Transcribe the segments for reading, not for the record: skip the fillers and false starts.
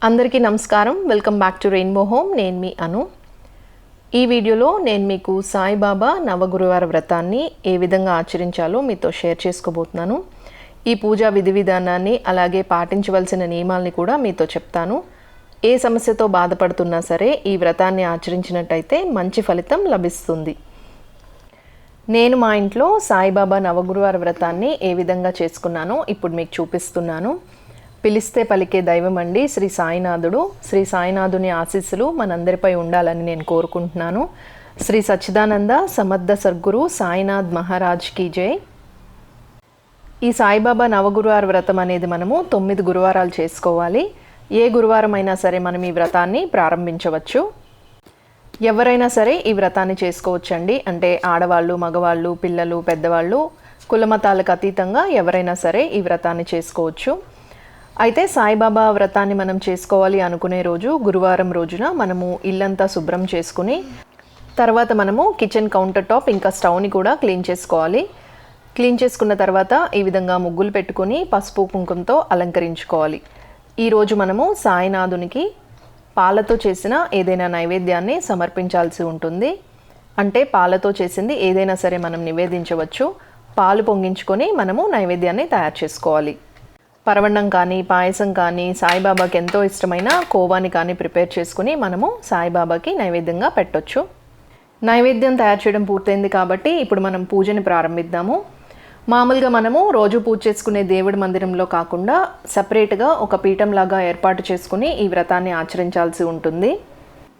అందరికీ నమస్కారం. Welcome back to rainbow home. నేను మీ అను. ఈ వీడియోలో నేను మీకు సాయిబాబా నవగురువార వ్రతాన్ని ఏ విధంగా ఆచరించాలో మీతో షేర్ చేసుకోబోతున్నాను. ఈ పూజా విధి విధానాన్ని అలాగే పాటించవలసిన నియమాల్ని కూడా మీతో చెప్తాను. ఏ సమస్యతో బాధపడుతున్నా సరే ఈ వ్రతాన్ని ఆచరించినట్టయితే మంచి ఫలితం లభిస్తుంది. నేను మా ఇంట్లో సాయిబాబా నవగురువార వ్రతాన్ని ఏ విధంగా చేసుకున్నానో ఇప్పుడు మీకు చూపిస్తున్నాను. పిలిస్తే పలికే దైవం అండి శ్రీ సాయినాథుడు. శ్రీ సాయినాథుని ఆశీస్సులు మనందరిపై ఉండాలని నేను కోరుకుంటున్నాను. శ్రీ సచ్చిదానంద సమర్థ సద్గురు సాయినాథ్ మహారాజ్ కీ జై. ఈ సాయిబాబా నవగురువార వ్రతం అనేది మనము 9 గురువారాలు చేసుకోవాలి. ఏ గురువారం అయినా సరే మనం ఈ వ్రతాన్ని ప్రారంభించవచ్చు. ఎవరైనా సరే ఈ వ్రతాన్ని చేసుకోవచ్చండి. అంటే ఆడవాళ్ళు, మగవాళ్ళు, పిల్లలు, పెద్దవాళ్ళు, కులమతాలకు అతీతంగా ఎవరైనా సరే ఈ వ్రతాన్ని చేసుకోవచ్చు. అయితే సాయిబాబా వ్రతాన్ని మనం చేసుకోవాలి అనుకునే రోజు గురువారం రోజున మనము ఇల్లంతా శుభ్రం చేసుకుని తర్వాత మనము కిచెన్ కౌంటర్ టాప్ ఇంకా స్టవ్ని కూడా క్లీన్ చేసుకోవాలి. క్లీన్ చేసుకున్న తర్వాత ఈ విధంగా ముగ్గులు పెట్టుకొని పసుపు కుంకుమతో అలంకరించుకోవాలి. ఈరోజు మనము సాయినాథునికి పాలతో చేసిన ఏదైనా నైవేద్యాన్ని సమర్పించాల్సి ఉంటుంది. అంటే పాలతో చేసింది ఏదైనా సరే మనం నివేదించవచ్చు. పాలు పొంగించుకొని మనము నైవేద్యాన్ని తయారు చేసుకోవాలి. పరవన్నం కానీ, పాయసం కానీ, సాయిబాబాకి ఎంతో ఇష్టమైన కోవాని కానీ ప్రిపేర్ చేసుకుని మనము సాయిబాబాకి నైవేద్యంగా పెట్టొచ్చు. నైవేద్యం తయారు చేయడం పూర్తయింది కాబట్టి ఇప్పుడు మనం పూజని ప్రారంభిద్దాము. మామూలుగా మనము రోజు పూజ చేసుకునే దేవుడి మందిరంలో కాకుండా సపరేట్గా ఒక పీఠంలాగా ఏర్పాటు చేసుకుని ఈ వ్రతాన్ని ఆచరించాల్సి ఉంటుంది.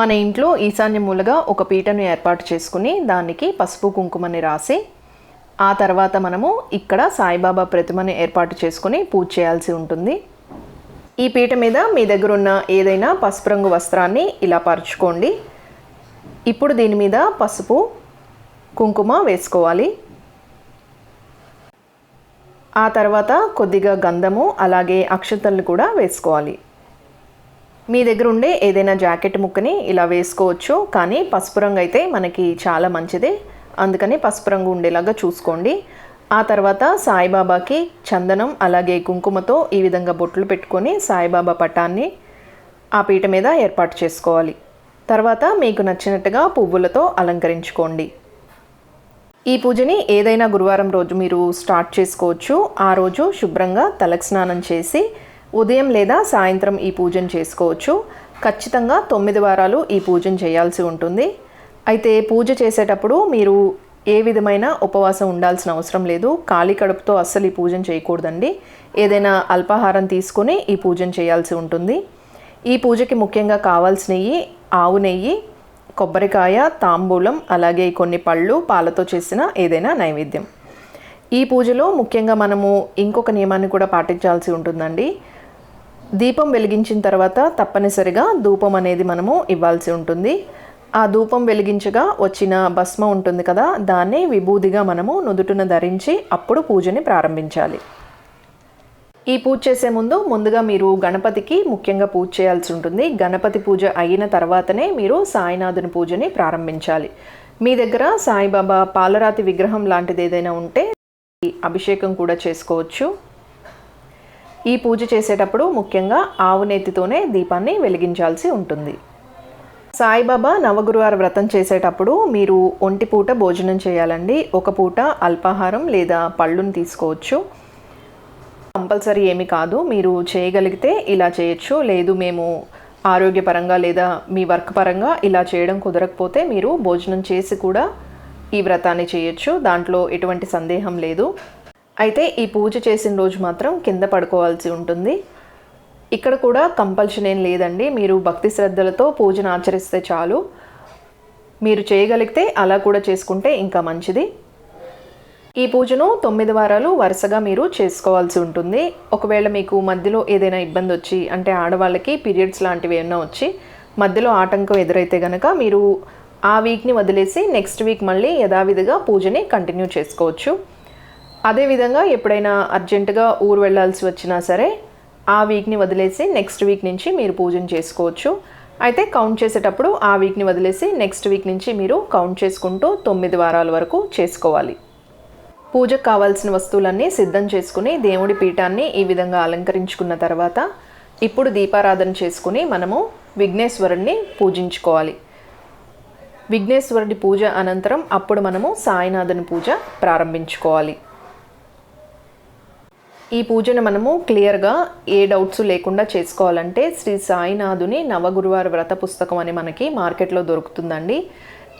మన ఇంట్లో ఈశాన్య మూలగా ఒక పీఠను ఏర్పాటు చేసుకుని దానికి పసుపు కుంకుమని రాసి ఆ తర్వాత మనము ఇక్కడ సాయిబాబా ప్రతిమని ఏర్పాటు చేసుకుని పూజ చేయాల్సి ఉంటుంది. ఈ పీట మీద మీ దగ్గర ఉన్న ఏదైనా పసుపు రంగు వస్త్రాన్ని ఇలా పరుచుకోండి. ఇప్పుడు దీని మీద పసుపు కుంకుమ వేసుకోవాలి. ఆ తర్వాత కొద్దిగా గంధము అలాగే అక్షతలను కూడా వేసుకోవాలి. మీ దగ్గర ఉండే ఏదైనా జాకెట్ ముక్కని ఇలా వేసుకోవచ్చు. కానీ పసుపు రంగు అయితే మనకి చాలా మంచిది, అందుకని పసుపు రంగు ఉండేలాగా చూసుకోండి. ఆ తర్వాత సాయిబాబాకి చందనం అలాగే కుంకుమతో ఈ విధంగా బొట్లు పెట్టుకొని సాయిబాబా పటాన్ని ఆ పీట మీద ఏర్పాటు చేసుకోవాలి. తర్వాత మీకు నచ్చినట్టుగా పువ్వులతో అలంకరించుకోండి. ఈ పూజని ఏదైనా గురువారం రోజు మీరు స్టార్ట్ చేసుకోవచ్చు. ఆ రోజు శుభ్రంగా తలకు స్నానం చేసి ఉదయం లేదా సాయంత్రం ఈ పూజను చేసుకోవచ్చు. ఖచ్చితంగా 9 వారాలు ఈ పూజను చేయాల్సి ఉంటుంది. అయితే పూజ చేసేటప్పుడు మీరు ఏ విధమైన ఉపవాసం ఉండాల్సిన అవసరం లేదు. ఖాళీ కడుపుతో అస్సలు ఈ పూజను చేయకూడదండి. ఏదైనా అల్పాహారం తీసుకొని ఈ పూజను చేయాల్సి ఉంటుంది. ఈ పూజకి ముఖ్యంగా కావాల్సినవి ఆవు నెయ్యి, కొబ్బరికాయ, తాంబూలం అలాగే కొన్ని పళ్ళు, పాలతో చేసిన ఏదైనా నైవేద్యం. ఈ పూజలో ముఖ్యంగా మనము ఇంకొక నియమాన్ని కూడా పాటించాల్సి ఉంటుందండి. దీపం వెలిగించిన తర్వాత తప్పనిసరిగా ధూపం అనేది మనము ఇవ్వాల్సి ఉంటుంది. ఆ ధూపం వెలిగించగా వచ్చిన భస్మం ఉంటుంది కదా, దాన్ని విభూదిగా మనము నుదుటున ధరించి అప్పుడు పూజని ప్రారంభించాలి. ఈ పూజ చేసే ముందుగా మీరు గణపతికి ముఖ్యంగా పూజ చేయాల్సి ఉంటుంది. గణపతి పూజ అయిన తర్వాతనే మీరు సాయినాథుని పూజని ప్రారంభించాలి. మీ దగ్గర సాయిబాబా పాలరాతి విగ్రహం లాంటిది ఏదైనా ఉంటే అభిషేకం కూడా చేసుకోవచ్చు. ఈ పూజ చేసేటప్పుడు ముఖ్యంగా ఆవు నేతితోనే దీపాన్ని వెలిగించాల్సి ఉంటుంది. సాయిబాబా నవగురువార వ్రతం చేసేటప్పుడు మీరు ఒంటి పూట భోజనం చేయాలండి. ఒక పూట అల్పాహారం లేదా పళ్ళుని తీసుకోవచ్చు. కంపల్సరీ ఏమి కాదు, మీరు చేయగలిగితే ఇలా చేయొచ్చు. లేదు మేము ఆరోగ్యపరంగా లేదా మీ వర్క్ పరంగా ఇలా చేయడం కుదరకపోతే మీరు భోజనం చేసి కూడా ఈ వ్రతాన్ని చేయొచ్చు. దాంట్లో ఎటువంటి సందేహం లేదు. అయితే ఈ పూజ చేసిన రోజు మాత్రం కింద పడుకోవాల్సి ఉంటుంది. ఇక్కడ కూడా కంపల్షన్ ఏం లేదండి. మీరు భక్తి శ్రద్ధలతో పూజను ఆచరిస్తే చాలు. మీరు చేయగలిగితే అలా కూడా చేసుకుంటే ఇంకా మంచిది. ఈ పూజను 9 వారాలు వరుసగా మీరు చేసుకోవాల్సి ఉంటుంది. ఒకవేళ మీకు మధ్యలో ఏదైనా ఇబ్బంది వచ్చి, అంటే ఆడవాళ్ళకి పీరియడ్స్ లాంటివి ఏమైనా వచ్చి మధ్యలో ఆటంకం ఎదురైతే కనుక మీరు ఆ వీక్ని వదిలేసి నెక్స్ట్ వీక్ మళ్ళీ యథావిధిగా పూజని కంటిన్యూ చేసుకోవచ్చు. అదేవిధంగా ఎప్పుడైనా అర్జెంటుగా ఊరు వెళ్ళాల్సి వచ్చినా సరే ఆ వీక్ని వదిలేసి నెక్స్ట్ వీక్ నుంచి మీరు పూజను చేసుకోవచ్చు. అయితే కౌంట్ చేసేటప్పుడు ఆ వీక్ని వదిలేసి నెక్స్ట్ వీక్ నుంచి మీరు కౌంట్ చేసుకుంటూ 9 వారాల వరకు చేసుకోవాలి. పూజకు కావాల్సిన వస్తువులన్నీ సిద్ధం చేసుకుని దేవుడి పీఠాన్ని ఈ విధంగా అలంకరించుకున్న తర్వాత ఇప్పుడు దీపారాధన చేసుకుని మనము విఘ్నేశ్వరుణ్ణి పూజించుకోవాలి. విఘ్నేశ్వరుడి పూజ అనంతరం అప్పుడు మనము సాయినాథుని పూజ ప్రారంభించుకోవాలి. ఈ పూజను మనము క్లియర్గా ఏ డౌట్స్ లేకుండా చేసుకోవాలంటే శ్రీ సాయినాథుని నవగురువార వ్రత పుస్తకం అని మనకి మార్కెట్లో దొరుకుతుందండి.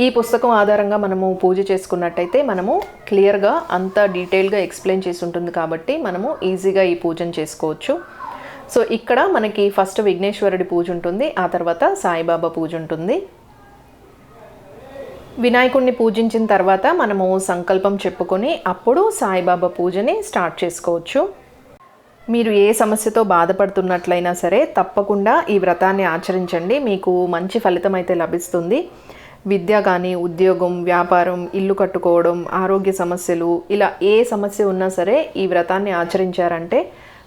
ఈ పుస్తకం ఆధారంగా మనము పూజ చేసుకున్నట్టయితే మనము క్లియర్గా అంత డీటెయిల్గా ఎక్స్ప్లెయిన్ చేసి ఉంటుంది కాబట్టి మనము ఈజీగా ఈ పూజను చేసుకోవచ్చు. సో ఇక్కడ మనకి ఫస్ట్ విఘ్నేశ్వరుడి పూజ ఉంటుంది, ఆ తర్వాత సాయిబాబా పూజ ఉంటుంది. వినాయకుడిని పూజించిన తర్వాత మనము సంకల్పం చెప్పుకొని అప్పుడు సాయిబాబా పూజని స్టార్ట్ చేసుకోవచ్చు. మీరు ఏ సమస్యతో బాధపడుతున్నట్లయినా సరే తప్పకుండా ఈ వ్రతాన్ని ఆచరించండి, మీకు మంచి ఫలితం అయితే లభిస్తుంది. విద్య కానీ, ఉద్యోగం, వ్యాపారం, ఇల్లు కట్టుకోవడం, ఆరోగ్య సమస్యలు, ఇలా ఏ సమస్య ఉన్నా సరే ఈ వ్రతాన్ని ఆచరించారంటే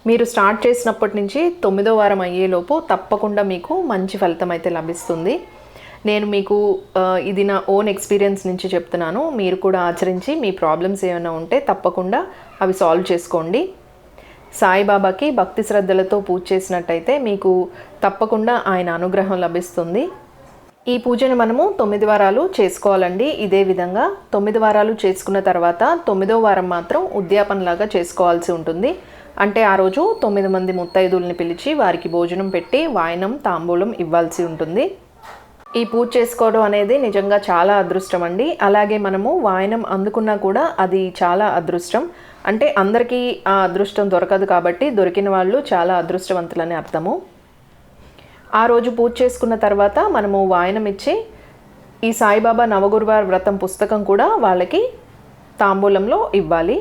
మీరు స్టార్ట్ చేసినప్పటి నుంచి 9వ వారం అయ్యేలోపు తప్పకుండా మీకు మంచి ఫలితం అయితే లభిస్తుంది. నేను మీకు ఇది నా ఓన్ ఎక్స్పీరియన్స్ నుంచి చెప్తున్నాను. మీరు కూడా ఆచరించి మీ ప్రాబ్లమ్స్ ఏమైనా ఉంటే తప్పకుండా అవి సాల్వ్ చేసుకోండి. సాయిబాబాకి భక్తి శ్రద్ధలతో పూజ చేసినట్టయితే మీకు తప్పకుండా ఆయన అనుగ్రహం లభిస్తుంది. ఈ పూజను మనము 9 వారాలు చేసుకోవాలండి. ఇదే విధంగా 9 వారాలు చేసుకున్న తర్వాత 9వ వారం మాత్రం ఉద్యాపనలాగా చేసుకోవాల్సి ఉంటుంది. అంటే ఆ రోజు 9 మంది ముత్తైదుల్ని పిలిచి వారికి భోజనం పెట్టి వాయనం, తాంబూలం ఇవ్వాల్సి ఉంటుంది. ఈ పూజ చేసుకోవడం అనేది నిజంగా చాలా అదృష్టం అండి. అలాగే మనము వాయనం అందుకున్నా కూడా అది చాలా అదృష్టం. అంటే అందరికీ ఆ అదృష్టం దొరకదు కాబట్టి దొరికిన వాళ్ళు చాలా అదృష్టవంతులని అర్థము. ఆ రోజు పూజ చేసుకున్న తర్వాత మనము వాయనం ఇచ్చి ఈ సాయిబాబా నవగురువార వ్రతం పుస్తకం కూడా వాళ్ళకి తాంబూలంలో ఇవ్వాలి.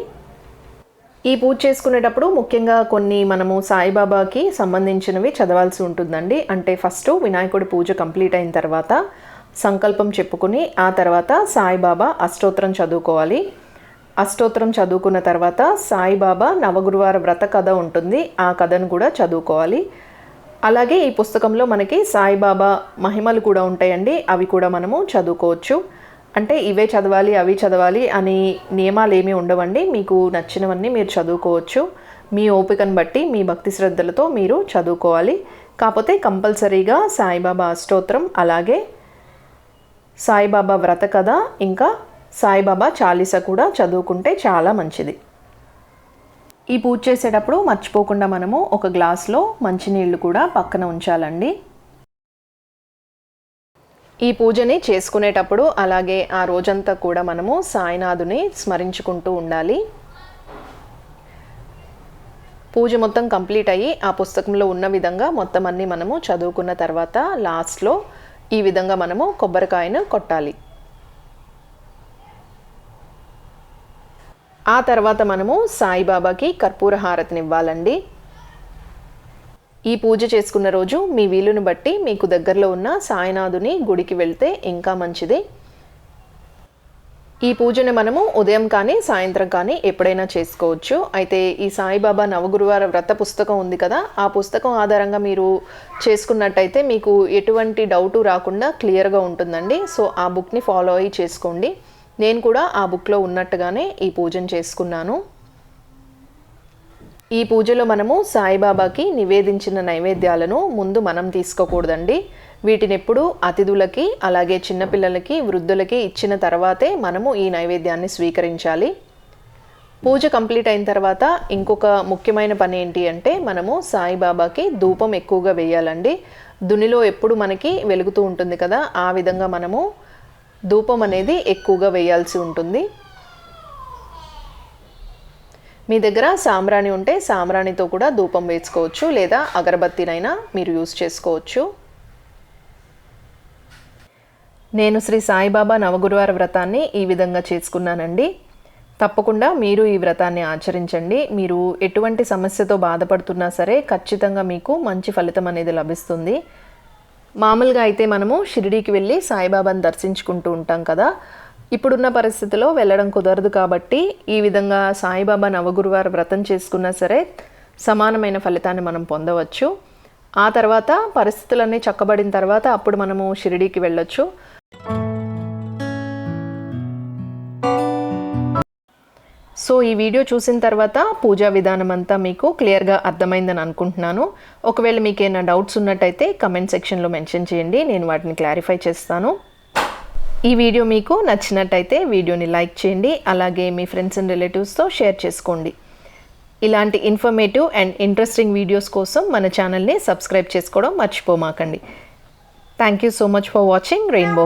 ఈ పూజ చేసుకునేటప్పుడు ముఖ్యంగా కొన్ని మనము సాయిబాబాకి సంబంధించినవి చదవాల్సి ఉంటుందండి. అంటే ఫస్ట్ వినాయకుడి పూజ కంప్లీట్ అయిన తర్వాత సంకల్పం చెప్పుకుని ఆ తర్వాత సాయిబాబా అష్టోత్తరం చదువుకోవాలి. అష్టోత్తరం చదువుకున్న తర్వాత సాయిబాబా నవగురువార వ్రత కథ ఉంటుంది, ఆ కథను కూడా చదువుకోవాలి. అలాగే ఈ పుస్తకంలో మనకి సాయిబాబా మహిమలు కూడా ఉంటాయండి, అవి కూడా మనము చదువుకోవచ్చు. అంటే ఇవే చదవాలి అవి చదవాలి అని నియమాలు ఏమీ ఉండవండి. మీకు నచ్చినవన్నీ మీరు చదువుకోవచ్చు. మీ ఓపికను బట్టి మీ భక్తి శ్రద్ధలతో మీరు చదువుకోవాలి. కాకపోతే కంపల్సరీగా సాయిబాబా అష్టోత్తరం, అలాగే సాయిబాబా వ్రత కథ, ఇంకా సాయిబాబా చాలీసా కూడా చదువుకుంటే చాలా మంచిది. ఈ పూజ చేసేటప్పుడు మర్చిపోకుండా మనము ఒక గ్లాస్లో మంచినీళ్ళు కూడా పక్కన ఉంచాలండి. ఈ పూజని చేసుకునేటప్పుడు అలాగే ఆ రోజంతా కూడా మనము సాయినాథుని స్మరించుకుంటూ ఉండాలి. పూజ మొత్తం కంప్లీట్ అయ్యి ఆ పుస్తకంలో ఉన్న విధంగా మొత్తం అన్నీ మనము చదువుకున్న తర్వాత లాస్ట్లో ఈ విధంగా మనము కొబ్బరికాయను కొట్టాలి. ఆ తర్వాత మనము సాయిబాబాకి కర్పూర హారతిని ఇవ్వాలండి. ఈ పూజ చేసుకున్న రోజు మీ వీలుని బట్టి మీకు దగ్గరలో ఉన్న సాయినాథుని గుడికి వెళ్తే ఇంకా మంచిది. ఈ పూజను మనము ఉదయం కానీ సాయంత్రం కానీ ఎప్పుడైనా చేసుకోవచ్చు. అయితే ఈ సాయిబాబా నవగురువార వ్రత పుస్తకం ఉంది కదా, ఆ పుస్తకం ఆధారంగా మీరు చేసుకున్నట్టయితే మీకు ఎటువంటి డౌటు రాకుండా క్లియర్గా ఉంటుందండి. సో ఆ బుక్ని ఫాలో అయ్యి చేసుకోండి. నేను కూడా ఆ బుక్లో ఉన్నట్టుగానే ఈ పూజను చేసుకున్నాను. ఈ పూజలో మనము సాయిబాబాకి నివేదించిన నైవేద్యాలను ముందు మనం తీసుకోకూడదండి. వీటిని ఎప్పుడు అతిథులకి, అలాగే చిన్నపిల్లలకి, వృద్ధులకి ఇచ్చిన తర్వాతే మనము ఈ నైవేద్యాన్ని స్వీకరించాలి. పూజ కంప్లీట్ అయిన తర్వాత ఇంకొక ముఖ్యమైన పని ఏంటి అంటే మనము సాయిబాబాకి ధూపం ఎక్కువగా వేయాలండి. దునిలో ఎప్పుడు మనకి వెలుగుతూ ఉంటుంది కదా, ఆ విధంగా మనము ధూపం అనేది ఎక్కువగా వేయాల్సి ఉంటుంది. మీ దగ్గర సాంబ్రాణి ఉంటే సాంబ్రాణితో కూడా ధూపం వేసుకోవచ్చు, లేదా అగరబత్తినైనా మీరు యూస్ చేసుకోవచ్చు. నేను శ్రీ సాయిబాబా నవగురువార వ్రతాన్ని ఈ విధంగా చేసుకున్నానండి. తప్పకుండా మీరు ఈ వ్రతాన్ని ఆచరించండి. మీరు ఎటువంటి సమస్యతో బాధపడుతున్నా సరే ఖచ్చితంగా మీకు మంచి ఫలితం అనేది లభిస్తుంది. మామూలుగా అయితే మనము షిరిడీకి వెళ్ళి సాయిబాబాను దర్శించుకుంటూ ఉంటాం కదా, ఇప్పుడున్న పరిస్థితిలో వెళ్ళడం కుదరదు కాబట్టి ఈ విధంగా సాయిబాబా నవగురువార వ్రతం చేసుకున్నా సరే సమానమైన ఫలితాన్ని మనం పొందవచ్చు. ఆ తర్వాత పరిస్థితులన్నీ చక్కబడిన తర్వాత అప్పుడు మనము షిరిడీకి వెళ్ళొచ్చు. సో ఈ వీడియో చూసిన తర్వాత పూజా విధానం అంతా మీకు క్లియర్గా అర్థమైందని అనుకుంటున్నాను. ఒకవేళ మీకు ఏమైనా డౌట్స్ ఉన్నట్టయితే కమెంట్ సెక్షన్లో మెన్షన్ చేయండి, నేను వాటిని క్లారిఫై చేస్తాను. ఈ వీడియో మీకు నచ్చినట్టయితే వీడియోని లైక్ చేయండి, అలాగే మీ ఫ్రెండ్స్ అండ్ రిలేటివ్స్తో షేర్ చేసుకోండి. ఇలాంటి ఇన్ఫర్మేటివ్ అండ్ ఇంట్రెస్టింగ్ వీడియోస్ కోసం మన ఛానల్ని సబ్స్క్రైబ్ చేసుకోవడం మర్చిపోమాకండి. Thank you so much for watching rainbow.